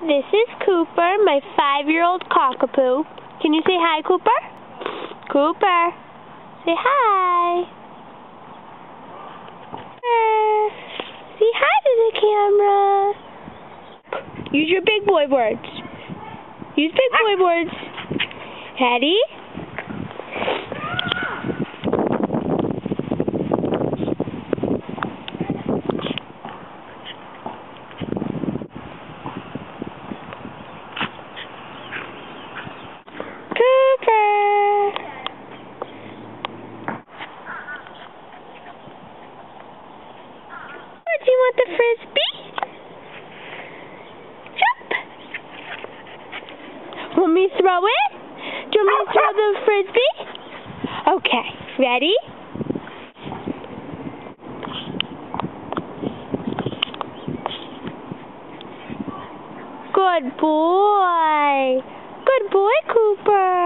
This is Cooper, my 5-year-old cockapoo. Can you say hi, Cooper? Cooper, say hi. Say hi to the camera. Use your big boy words. Use big boy words. Ready? Do you want the frisbee? Jump! Want me to throw it? Do you want me to throw the frisbee? Okay, ready? Good boy. Good boy, Cooper.